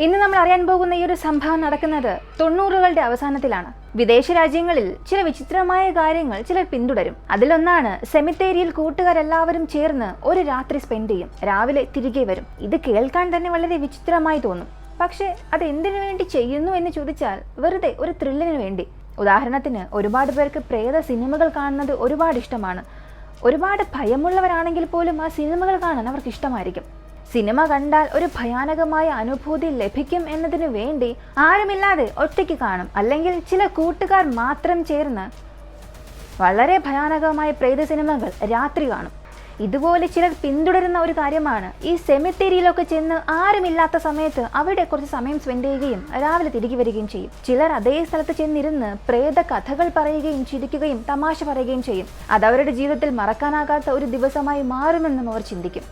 ഇന്ന് നമ്മൾ അറിയാൻ പോകുന്ന ഈ ഒരു സംഭവം നടക്കുന്നത് 90കളുടെ അവസാനത്തിലാണ്. വിദേശ രാജ്യങ്ങളിൽ ചില വിചിത്രമായ കാര്യങ്ങൾ ചിലർ പിന്തുടരും. അതിലൊന്നാണ് സെമിത്തേരിയിൽ കൂട്ടുകാരെല്ലാവരും ചേർന്ന് ഒരു രാത്രി സ്പെൻഡ് ചെയ്യും, രാവിലെ തിരികെ വരും. ഇത് കേൾക്കാൻ തന്നെ വളരെ വിചിത്രമായി തോന്നും. പക്ഷേ അത് എന്തിനു വേണ്ടി ചെയ്യുന്നു എന്ന് ചോദിച്ചാൽ വെറുതെ ഒരു ത്രില്ലിന് വേണ്ടി. ഉദാഹരണത്തിന് ഒരുപാട് പേർക്ക് പ്രേത സിനിമകൾ കാണുന്നത് ഒരുപാട് ഇഷ്ടമാണ്. ഒരുപാട് ഭയമുള്ളവരാണെങ്കിൽ പോലും ആ സിനിമകൾ കാണാൻ അവർക്ക് ഇഷ്ടമായിരിക്കും. സിനിമ കണ്ടാൽ ഒരു ഭയാനകമായ അനുഭൂതി ലഭിക്കും എന്നതിനു വേണ്ടി ആരുമില്ലാതെ ഒറ്റയ്ക്ക് കാണും, അല്ലെങ്കിൽ ചില കൂട്ടുകാർ മാത്രം ചേർന്ന് വളരെ ഭയാനകമായ പ്രേത സിനിമകൾ രാത്രി കാണും. ഇതുപോലെ ചിലർ പിന്തുടരുന്ന ഒരു കാര്യമാണ് ഈ സെമിത്തേരിയിലൊക്കെ ചെന്ന് ആരുമില്ലാത്ത സമയത്ത് അവിടെ കുറച്ച് സമയം സ്പെൻഡ് ചെയ്യുകയും രാവിലെ തിരികെ വരികയും ചെയ്യും. ചിലർ അതേ സ്ഥലത്ത് ചെന്നിരുന്ന് പ്രേത കഥകൾ പറയുകയും ചിരിക്കുകയും തമാശ പറയുകയും ചെയ്യും. അത് അവരുടെ ജീവിതത്തിൽ മറക്കാനാകാത്ത ഒരു ദിവസമായി മാറുമെന്നും അവർ ചിന്തിക്കും.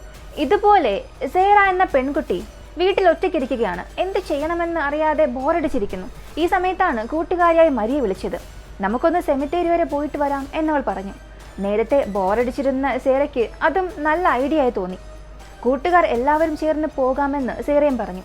ഇതുപോലെ സേറ എന്ന പെൺകുട്ടി വീട്ടിൽ ഒറ്റയ്ക്കിരിക്കുകയാണ്. എന്ത് ചെയ്യണമെന്ന് അറിയാതെ ബോറടിച്ചിരിക്കുന്നു. ഈ സമയത്താണ് കൂട്ടുകാരിയായി മരിയെ വിളിച്ചത്. നമുക്കൊന്ന് സെമിത്തേരി വരെ പോയിട്ട് വരാം എന്നവൾ പറഞ്ഞു. നേരത്തെ ബോറടിച്ചിരുന്ന സേറയ്ക്ക് അതും നല്ല ഐഡിയ ആയി തോന്നി. കൂട്ടുകാർ എല്ലാവരും ചേർന്ന് പോകാമെന്ന് സേറയും പറഞ്ഞു.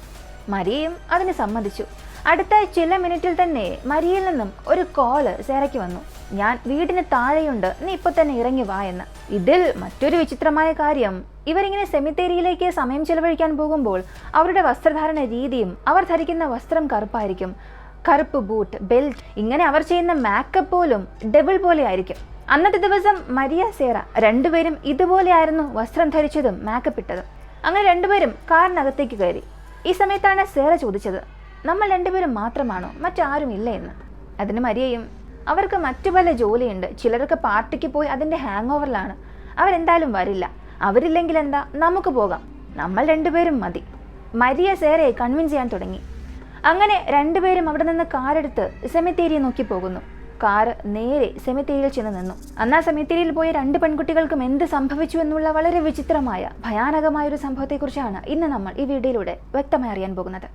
മരിയയും അതിന് സമ്മതിച്ചു. അടുത്ത ചില മിനിറ്റിൽ തന്നെ മരിയയിൽ നിന്നും ഒരു കോള് സേറയ്ക്ക് വന്നു. ഞാൻ വീടിന് താഴെയുണ്ട്, നീ ഇപ്പൊ തന്നെ ഇറങ്ങി വാ എന്ന്. ഇതിൽ മറ്റൊരു വിചിത്രമായ കാര്യം, ഇവരിങ്ങനെ സെമിത്തേരിയിലേക്ക് സമയം ചെലവഴിക്കാൻ പോകുമ്പോൾ അവരുടെ വസ്ത്രധാരണ രീതിയും അവർ ധരിക്കുന്ന വസ്ത്രം കറുപ്പായിരിക്കും. കറുപ്പ് ബൂട്ട്, ബെൽറ്റ്, ഇങ്ങനെ അവർ ചെയ്യുന്ന മേക്കപ്പ് പോലും ഡബിൾ പോലെ ആയിരിക്കും. അന്നത്തെ ദിവസം മരിയ സേറ രണ്ടുപേരും ഇതുപോലെയായിരുന്നു വസ്ത്രം ധരിച്ചതും മേക്കപ്പ് ഇട്ടതും. അങ്ങനെ രണ്ടുപേരും കാറിനകത്തേക്ക് കയറി. ഈ സമയത്താണ് സേറ ചോദിച്ചത്, നമ്മൾ രണ്ടുപേരും മാത്രമാണോ, മറ്റാരും ഇല്ല എന്ന്. അതിന് മരിയയും, അവർക്ക് മറ്റു പല ജോലിയുണ്ട്, ചിലരൊക്കെ പാർട്ടിക്ക് പോയി അതിൻ്റെ ഹാങ് ഓവറിലാണ്, അവരെന്തായാലും വരില്ല, അവരില്ലെങ്കിൽ എന്താ, നമുക്ക് പോകാം, നമ്മൾ രണ്ടുപേരും മതി. മരിയ സേറയെ കൺവിൻസ് ചെയ്യാൻ തുടങ്ങി. അങ്ങനെ രണ്ടുപേരും അവിടെ നിന്ന് കാറെടുത്ത് സെമിത്തേരിയെ നോക്കി പോകുന്നു. കാറ് നേരെ സെമിത്തേരിയിൽ ചെന്ന് നിന്നു. അന്ന് ആ സെമിത്തേരിയിൽ പോയ രണ്ട് പെൺകുട്ടികൾക്കും എന്ത് സംഭവിച്ചു എന്നുള്ള വളരെ വിചിത്രമായ ഭയാനകമായ ഒരു സംഭവത്തെക്കുറിച്ചാണ് ഇന്ന് നമ്മൾ ഈ വീഡിയോയിലൂടെ വ്യക്തമായി അറിയാൻ പോകുന്നത്.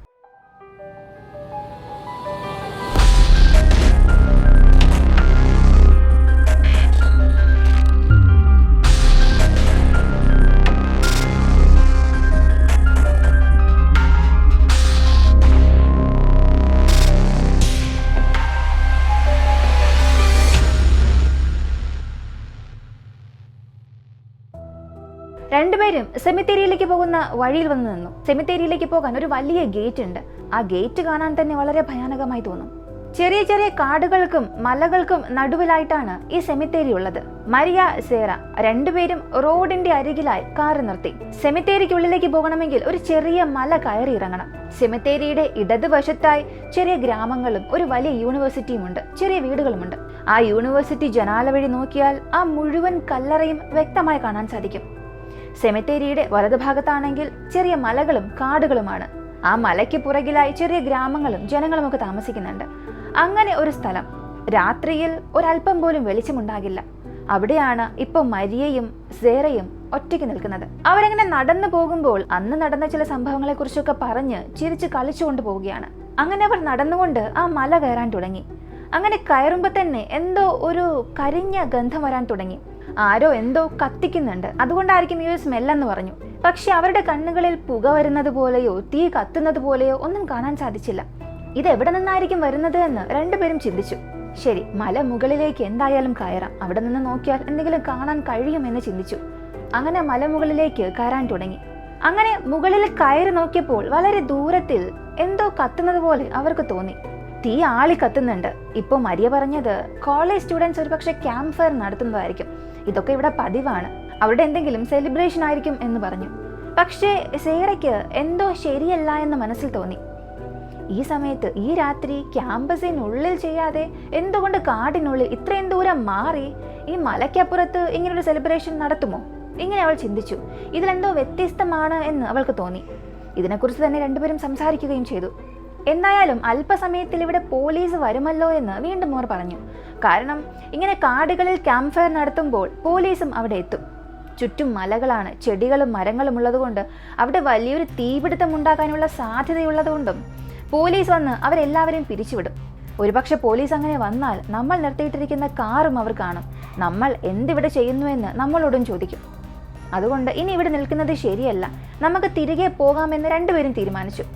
രണ്ടുപേരും സെമിത്തേരിയിലേക്ക് പോകുന്ന വഴിയിൽ വന്ന് നിന്നു. സെമിത്തേരിയിലേക്ക് പോകാൻ ഒരു വലിയ ഗേറ്റ് ഉണ്ട്. ആ ഗേറ്റ് കാണാൻ തന്നെ വളരെ ഭയാനകമായി തോന്നും. ചെറിയ ചെറിയ കാടുകൾക്കും മലകൾക്കും നടുവിലായിട്ടാണ് ഈ സെമിത്തേരി ഉള്ളത്. മരിയ സേറ രണ്ടുപേരും റോഡിന്റെ അരികിലായി കാറ് നിർത്തി. സെമിത്തേരിക്കുള്ളിലേക്ക് പോകണമെങ്കിൽ ഒരു ചെറിയ മല കയറി ഇറങ്ങണം. സെമിത്തേരിയുടെ ഇടതുവശത്തായി ചെറിയ ഗ്രാമങ്ങളും ഒരു വലിയ യൂണിവേഴ്സിറ്റിയും ഉണ്ട്, ചെറിയ വീടുകളുമുണ്ട്. ആ യൂണിവേഴ്സിറ്റി ജനാല വഴി നോക്കിയാൽ ആ മുഴുവൻ കല്ലറയും വ്യക്തമായി കാണാൻ സാധിക്കും. സെമിത്തേരിയുടെ വലതുഭാഗത്താണെങ്കിൽ ചെറിയ മലകളും കാടുകളുമാണ്. ആ മലയ്ക്ക് പുറകിലായി ചെറിയ ഗ്രാമങ്ങളും ജനങ്ങളും ഒക്കെ താമസിക്കുന്നുണ്ട്. അങ്ങനെ ഒരു സ്ഥലം. രാത്രിയിൽ ഒരല്പം പോലും വെളിച്ചമുണ്ടാകില്ല. അവിടെയാണ് ഇപ്പോൾ മരിയയും സേറയും ഒറ്റയ്ക്ക് നിൽക്കുന്നത്. അവരങ്ങനെ നടന്നു പോകുമ്പോൾ അന്ന് നടന്ന ചില സംഭവങ്ങളെ കുറിച്ചൊക്കെ പറഞ്ഞ് ചിരിച്ച് കളിച്ചുകൊണ്ട് പോവുകയാണ്. അങ്ങനെ അവർ നടന്നുകൊണ്ട് ആ മല കയറാൻ തുടങ്ങി. അങ്ങനെ കയറുമ്പോൾ തന്നെ എന്തോ ഒരു കരിഞ്ഞ ഗന്ധം വരാൻ തുടങ്ങി. ആരോ എന്തോ കത്തിക്കുന്നുണ്ട്, അതുകൊണ്ടായിരിക്കും ഈ ഒരു സ്മെല്ലെന്ന് പറഞ്ഞു. പക്ഷെ അവരുടെ കണ്ണുകളിൽ പുക വരുന്നത് പോലെയോ തീ കത്തുന്നത് പോലെയോ ഒന്നും കാണാൻ സാധിച്ചില്ല. ഇത് എവിടെ നിന്നായിരിക്കും വരുന്നത് എന്ന് രണ്ടുപേരും ചിന്തിച്ചു. ശരി, മല മുകളിലേക്ക് എന്തായാലും കയറാം, അവിടെ നിന്ന് നോക്കിയാൽ എന്തെങ്കിലും കാണാൻ കഴിയുമെന്ന് ചിന്തിച്ചു. അങ്ങനെ മലമുകളിലേക്ക് കയറാൻ തുടങ്ങി. അങ്ങനെ മുകളിൽ കയറി നോക്കിയപ്പോൾ വളരെ ദൂരത്തിൽ എന്തോ കത്തുന്നത് പോലെ അവർക്ക് തോന്നി. തീ ആളി കത്തുന്നുണ്ട്. ഇപ്പോൾ മരിയ പറഞ്ഞത് കോളേജ് സ്റ്റുഡൻസ് ഒരുപക്ഷെ ക്യാമ്പ് ഫയർ നടത്തുന്നതായിരിക്കും, ഇതൊക്കെ ഇവിടെ പതിവാണ്, അവിടെ എന്തെങ്കിലും സെലിബ്രേഷൻ ആയിരിക്കും എന്ന് പറഞ്ഞു. പക്ഷേ സേറയ്ക്ക് എന്തോ ശരിയല്ല എന്ന് മനസ്സിൽ തോന്നി. ഈ സമയത്ത് ഈ രാത്രി ക്യാമ്പസിനുള്ളിൽ ചെയ്യാതെ എന്തുകൊണ്ട് കാടിനുള്ളിൽ ഇത്രയും ദൂരം മാറി ഈ മലയ്ക്കപ്പുറത്ത് ഇങ്ങനൊരു സെലിബ്രേഷൻ നടത്തുമോ? ഇങ്ങനെ അവൾ ചിന്തിച്ചു. ഇതിലെന്തോ വ്യത്യസ്തമാണ് എന്ന് അവൾക്ക് തോന്നി. ഇതിനെക്കുറിച്ച് തന്നെ രണ്ടുപേരും സംസാരിക്കുകയും ചെയ്തു. എന്തായാലും അല്പസമയത്തിൽ ഇവിടെ പോലീസ് വരുമല്ലോ എന്ന് വീണ്ടും അവർ പറഞ്ഞു. കാരണം ഇങ്ങനെ കാടുകളിൽ ക്യാമ്പ് ഫയർ നടത്തുമ്പോൾ പോലീസും അവിടെ എത്തും. ചുറ്റും മലകളാണ്, ചെടികളും മരങ്ങളും ഉള്ളതുകൊണ്ട് അവിടെ വലിയൊരു തീപിടുത്തം ഉണ്ടാകാനുള്ള സാധ്യതയുള്ളതുകൊണ്ടും പോലീസ് വന്ന് അവരെല്ലാവരെയും പിരിച്ചുവിടും. ഒരുപക്ഷെ പോലീസ് അങ്ങനെ വന്നാൽ നമ്മൾ നിർത്തിയിട്ടിരിക്കുന്ന കാറും അവർ കാണും. നമ്മൾ എന്തിവിടെ ചെയ്യുന്നുവെന്ന് നമ്മളോടും ചോദിക്കും. അതുകൊണ്ട് ഇനി ഇവിടെ നിൽക്കുന്നത് ശരിയല്ല, നമുക്ക് തിരികെ പോകാമെന്ന് രണ്ടുപേരും തീരുമാനിച്ചു.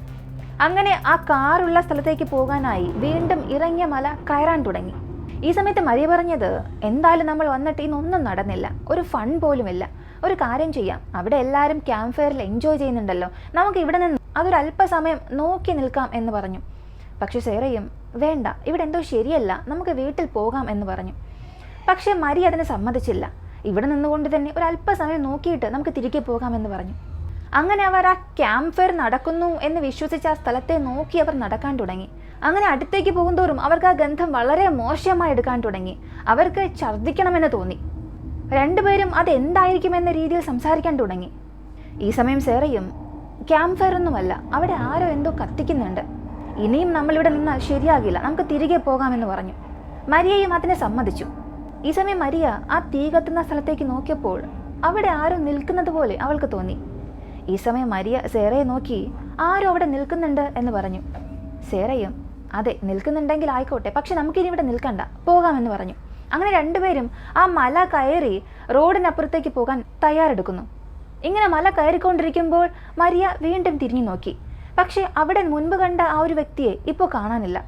അങ്ങനെ ആ കാറുള്ള സ്ഥലത്തേക്ക് പോകാനായി വീണ്ടും ഇറങ്ങിയ മല കയറാൻ തുടങ്ങി. ഈ സമയത്ത് മരിയ പറഞ്ഞത്, എന്തായാലും നമ്മൾ വന്നിട്ട് ഇന്നൊന്നും നടന്നില്ല, ഒരു ഫൺ പോലുമില്ല. ഒരു കാര്യം ചെയ്യാം, അവിടെ എല്ലാവരും ക്യാമ്പ് ഫയറിൽ എൻജോയ് ചെയ്യുന്നുണ്ടല്ലോ, നമുക്ക് ഇവിടെ നിന്ന് അതൊരു അല്പസമയം നോക്കി നിൽക്കാം എന്ന് പറഞ്ഞു. പക്ഷെ സേറയും വേണ്ട, ഇവിടെ എന്തോ ശരിയല്ല, നമുക്ക് വീട്ടിൽ പോകാം എന്ന് പറഞ്ഞു. പക്ഷെ മരിയ അതിന് സമ്മതിച്ചില്ല. ഇവിടെ നിന്നുകൊണ്ട് തന്നെ ഒരു അല്പസമയം നോക്കിയിട്ട് നമുക്ക് തിരികെ പോകാമെന്ന് പറഞ്ഞു. അങ്ങനെ അവർ ആ ക്യാമ്പ് ഫയർ നടക്കുന്നു എന്ന് വിശ്വസിച്ച് ആ സ്ഥലത്തെ നോക്കി അവർ നടക്കാൻ തുടങ്ങി. അങ്ങനെ അടുത്തേക്ക് പോകുന്തോറും അവർക്ക് ആ ഗന്ധം വളരെ മോശമായി എടുക്കാൻ തുടങ്ങി. അവർക്ക് ഛർദ്ദിക്കണമെന്ന് തോന്നി. രണ്ടുപേരും അതെന്തായിരിക്കുമെന്ന രീതിയിൽ സംസാരിക്കാൻ തുടങ്ങി. ഈ സമയം സേറയും ക്യാമ്പ് ഫയർ ഒന്നുമല്ല, അവിടെ ആരോ എന്തോ കത്തിക്കുന്നുണ്ട്, ഇനിയും നമ്മളിവിടെ നിന്നാൽ ശരിയാകില്ല, നമുക്ക് തിരികെ പോകാമെന്ന് പറഞ്ഞു. മരിയയും അതിനെ സമ്മതിച്ചു. ഈ സമയം മരിയ ആ തീ കത്തുന്ന സ്ഥലത്തേക്ക് നോക്കിയപ്പോൾ അവിടെ ആരോ നിൽക്കുന്നത് പോലെ അവൾക്ക് തോന്നി. ഈ സമയം മരിയ സേറയെ നോക്കി ആരോ അവിടെ നിൽക്കുന്നുണ്ട് എന്ന് പറഞ്ഞു. സേറയും അതെ, നിൽക്കുന്നുണ്ടെങ്കിൽ ആയിക്കോട്ടെ, പക്ഷെ നമുക്കിനി ഇവിടെ നിൽക്കണ്ട, പോകാമെന്ന് പറഞ്ഞു. അങ്ങനെ രണ്ടുപേരും ആ മല കയറി റോഡിനപ്പുറത്തേക്ക് പോകാൻ തയ്യാറെടുക്കുന്നു. ഇങ്ങനെ മല കയറിക്കൊണ്ടിരിക്കുമ്പോൾ മരിയ വീണ്ടും തിരിഞ്ഞു നോക്കി. പക്ഷെ അവിടെ മുൻപ് കണ്ട ആ ഒരു വ്യക്തിയെ ഇപ്പോൾ കാണാനില്ല.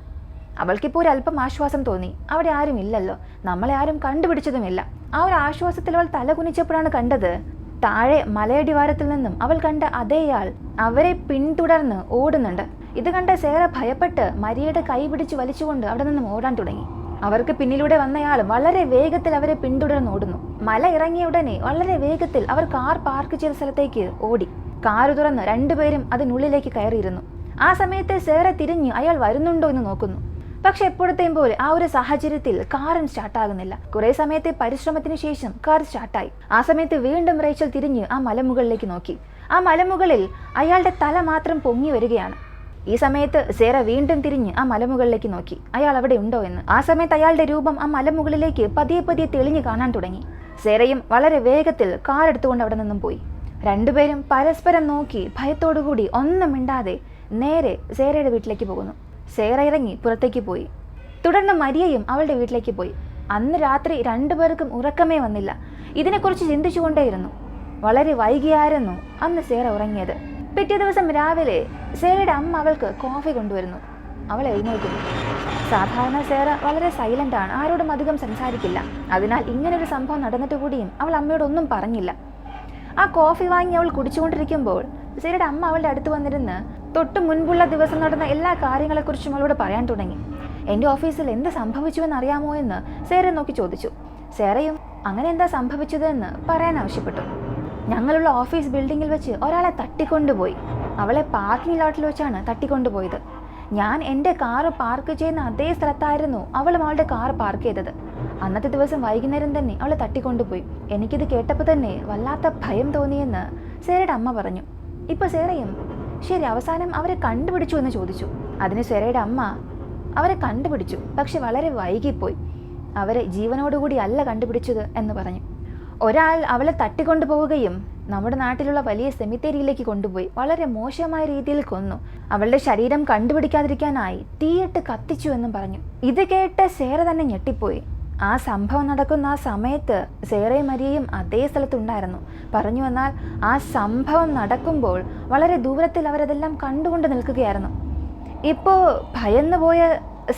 അവൾക്കിപ്പോൾ ഒരു അല്പം ആശ്വാസം തോന്നി. അവിടെ ആരും ഇല്ലല്ലോ, നമ്മളെ ആരും കണ്ടുപിടിച്ചതുമില്ല. ആ ഒരു ആശ്വാസത്തിൽ അവൾ തല കുനിച്ചപ്പോഴാണ് കണ്ടത്, താഴെ മലയടിവാരത്തിൽ നിന്നും അവൾ കണ്ട അതേയാൾ അവരെ പിന്തുടർന്ന് ഓടുന്നുണ്ട്. ഇത് കണ്ട സേറ ഭയപ്പെട്ട് മരിയയുടെ കൈ പിടിച്ച് വലിച്ചുകൊണ്ട് അവിടെ നിന്നും ഓടാൻ തുടങ്ങി. അവർക്ക് പിന്നിലൂടെ വന്നയാൾ വളരെ വേഗത്തിൽ അവരെ പിന്തുടർന്ന് ഓടുന്നു. മല ഇറങ്ങിയ ഉടനെ വളരെ വേഗത്തിൽ അവർ കാർ പാർക്ക് ചെയ്ത സ്ഥലത്തേക്ക് ഓടി. കാറ് തുറന്ന് രണ്ടുപേരും അതിനുള്ളിലേക്ക് കയറിയിരുന്നു. ആ സമയത്ത് സേറ തിരിഞ്ഞ് അയാൾ വരുന്നുണ്ടോ എന്ന് നോക്കുന്നു. പക്ഷെ എപ്പോഴത്തെയും പോലെ ആ ഒരു സാഹചര്യത്തിൽ കാറും സ്റ്റാർട്ടാകുന്നില്ല. കുറെ സമയത്തെ പരിശ്രമത്തിന് ശേഷം കാർ സ്റ്റാർട്ടായി. ആ സമയത്ത് വീണ്ടും റേച്ചൽ തിരിഞ്ഞ് ആ മലമുകളിലേക്ക് നോക്കി. ആ മലമുകളിൽ അയാളുടെ തല മാത്രം പൊങ്ങി വരികയാണ്. ഈ സമയത്ത് സേറ വീണ്ടും തിരിഞ്ഞ് ആ മലമുകളിലേക്ക് നോക്കി, അയാൾ അവിടെ ഉണ്ടോ എന്ന്. ആ സമയത്ത് അയാളുടെ രൂപം ആ മലമുകളിലേക്ക് പതിയെ പതിയെ തെളിഞ്ഞു കാണാൻ തുടങ്ങി. സേറയും വളരെ വേഗത്തിൽ കാർ എടുത്തുകൊണ്ട് അവിടെ നിന്നും പോയി. രണ്ടുപേരും പരസ്പരം നോക്കി ഭയത്തോടുകൂടി ഒന്നും മിണ്ടാതെ നേരെ സേറയുടെ വീട്ടിലേക്ക് പോകുന്നു. സേറ ഇറങ്ങി പുറത്തേക്ക് പോയി. തുടർന്ന് മരിയയും അവളുടെ വീട്ടിലേക്ക് പോയി. അന്ന് രാത്രി രണ്ടുപേർക്കും ഉറക്കമേ വന്നില്ല. ഇതിനെക്കുറിച്ച് ചിന്തിച്ചുകൊണ്ടേയിരുന്നു. വളരെ വൈകിയായിരുന്നു അന്ന് സേറ ഉറങ്ങിയത്. പിറ്റേ ദിവസം രാവിലെ സേറയുടെ അമ്മ അവൾക്ക് കോഫി കൊണ്ടുവരുന്നു. അവൾ എഴുന്നേൽക്കുന്നു. സാധാരണ സേറ വളരെ സൈലന്റ് ആണ്, ആരോടും അധികം സംസാരിക്കില്ല. അതിനാൽ ഇങ്ങനൊരു സംഭവം നടന്നിട്ട് കൂടിയും അവൾ അമ്മയോടൊന്നും പറഞ്ഞില്ല. ആ കോഫി വാങ്ങി അവൾ കുടിച്ചുകൊണ്ടിരിക്കുമ്പോൾ സേറയുടെ അമ്മ അവളുടെ അടുത്ത് വന്നിരുന്ന് തൊട്ട് മുൻപുള്ള ദിവസം നടന്ന എല്ലാ കാര്യങ്ങളെക്കുറിച്ചും അവളോട് പറയാൻ തുടങ്ങി. എൻ്റെ ഓഫീസിൽ എന്ത് സംഭവിച്ചുവെന്ന് അറിയാമോ എന്ന് സേറ നോക്കി ചോദിച്ചു. സേറയും അങ്ങനെ എന്താ സംഭവിച്ചതെന്ന് പറയാൻ ആവശ്യപ്പെട്ടു. ഞങ്ങളുള്ള ഓഫീസ് ബിൽഡിങ്ങിൽ വെച്ച് ഒരാളെ തട്ടിക്കൊണ്ടുപോയി. അവളെ പാർക്കിംഗ് ലോട്ടിൽ വെച്ചാണ് തട്ടിക്കൊണ്ടുപോയത്. ഞാൻ എൻ്റെ കാറ് പാർക്ക് ചെയ്യുന്ന അതേ സ്ഥലത്തായിരുന്നു അവളും അവളുടെ കാർ പാർക്ക് ചെയ്തത്. അന്നത്തെ ദിവസം വൈകുന്നേരം തന്നെ അവളെ തട്ടിക്കൊണ്ടുപോയി. എനിക്കിത് കേട്ടപ്പോൾ തന്നെ വല്ലാത്ത ഭയം തോന്നിയെന്ന് സേറയുടെ അമ്മ പറഞ്ഞു. ഇപ്പോൾ സേറയും ശരി, അവസാനം അവരെ കണ്ടുപിടിച്ചു എന്ന് ചോദിച്ചു. അതിന് സേറയുടെ അമ്മ അവരെ കണ്ടുപിടിച്ചു, പക്ഷെ വളരെ വൈകിപ്പോയി. അവരെ ജീവനോടുകൂടി അല്ല കണ്ടുപിടിച്ചത് എന്ന് പറഞ്ഞു. ഒരാൾ അവളെ തട്ടിക്കൊണ്ടുപോവുകയും നമ്മുടെ നാട്ടിലുള്ള വലിയ സെമിത്തേരിയിലേക്ക് കൊണ്ടുപോയി വളരെ മോശമായ രീതിയിൽ കൊന്നു. അവളുടെ ശരീരം കണ്ടുപിടിക്കാതിരിക്കാനായി തീയിട്ട് കത്തിച്ചു എന്നും പറഞ്ഞു. ഇത് കേട്ട് സേറ തന്നെ ഞെട്ടിപ്പോയി. ആ സംഭവം നടക്കുന്ന ആ സമയത്ത് സേറയും മരിയയും അതേ സ്ഥലത്തുണ്ടായിരുന്നു. പറഞ്ഞു വന്നാൽ ആ സംഭവം നടക്കുമ്പോൾ വളരെ ദൂരത്തിൽ അവരതെല്ലാം കണ്ടുകൊണ്ട് നിൽക്കുകയായിരുന്നു. ഇപ്പോൾ ഭയന്നു പോയ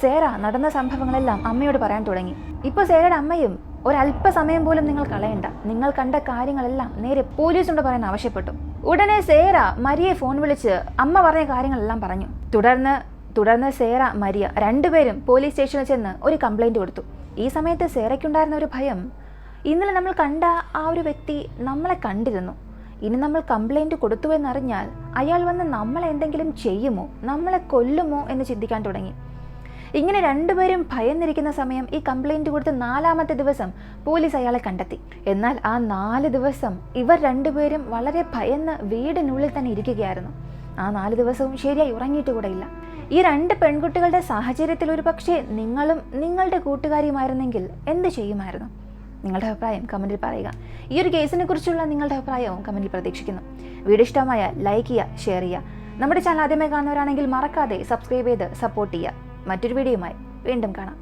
സേറ നടന്ന സംഭവങ്ങളെല്ലാം അമ്മയോട് പറയാൻ തുടങ്ങി. ഇപ്പോൾ സേറയുടെ അമ്മയും ഒരല്പസമയം പോലും നിങ്ങൾ കളയണ്ട, നിങ്ങൾ കണ്ട കാര്യങ്ങളെല്ലാം നേരെ പോലീസിനോട് പറയാൻ ആവശ്യപ്പെട്ടു. ഉടനെ സേറ മരിയെ ഫോൺ വിളിച്ച് അമ്മ പറഞ്ഞ കാര്യങ്ങളെല്ലാം പറഞ്ഞു. തുടർന്ന് സേറ മരിയ രണ്ടുപേരും പോലീസ് സ്റ്റേഷനിൽ ചെന്ന് ഒരു കംപ്ലൈൻറ്റ് കൊടുത്തു. ഈ സമയത്ത് സേറയ്ക്കുണ്ടായിരുന്ന ഒരു ഭയം, ഇന്നലെ നമ്മൾ കണ്ട ആ ഒരു വ്യക്തി നമ്മളെ കണ്ടിരുന്നു. ഇനി നമ്മൾ കംപ്ലൈൻറ്റ് കൊടുത്തു എന്നറിഞ്ഞാൽ അയാൾ വന്ന് നമ്മളെ എന്തെങ്കിലും ചെയ്യുമോ, നമ്മളെ കൊല്ലുമോ എന്ന് ചിന്തിക്കാൻ തുടങ്ങി. ഇങ്ങനെ രണ്ടുപേരും ഭയന്നിരിക്കുന്ന സമയം ഈ കംപ്ലൈൻറ്റ് കൊടുത്ത് 4ാമത്തെ ദിവസം പോലീസ് അയാളെ കണ്ടെത്തി. എന്നാൽ ആ 4 ദിവസം ഇവർ രണ്ടുപേരും വളരെ ഭയന്ന് വീടിനുള്ളിൽ തന്നെ ഇരിക്കുകയായിരുന്നു. ആ 4 ദിവസവും ശരിയായി ഉറങ്ങിയിട്ട് കൂടെയില്ല. ഈ 2 പെൺകുട്ടികളുടെ സാഹചര്യത്തിൽ ഒരു പക്ഷേ നിങ്ങളും നിങ്ങളുടെ കൂട്ടുകാരിയുമായിരുന്നെങ്കിൽ എന്ത് ചെയ്യുമായിരുന്നു? നിങ്ങളുടെ അഭിപ്രായം കമൻറ്റിൽ പറയുക. ഈ ഒരു കേസിനെ കുറിച്ചുള്ള നിങ്ങളുടെ അഭിപ്രായവും കമൻറ്റിൽ പ്രതീക്ഷിക്കുന്നു. വീഡിയോ ഇഷ്ടമായ ലൈക്ക് ചെയ്യുക, ഷെയർ ചെയ്യുക. നമ്മുടെ ചാനൽ ആദ്യമായി കാണുന്നവരാണെങ്കിൽ മറക്കാതെ സബ്സ്ക്രൈബ് ചെയ്ത് സപ്പോർട്ട് ചെയ്യുക. മറ്റൊരു വീഡിയോയുമായി വീണ്ടും കാണാം.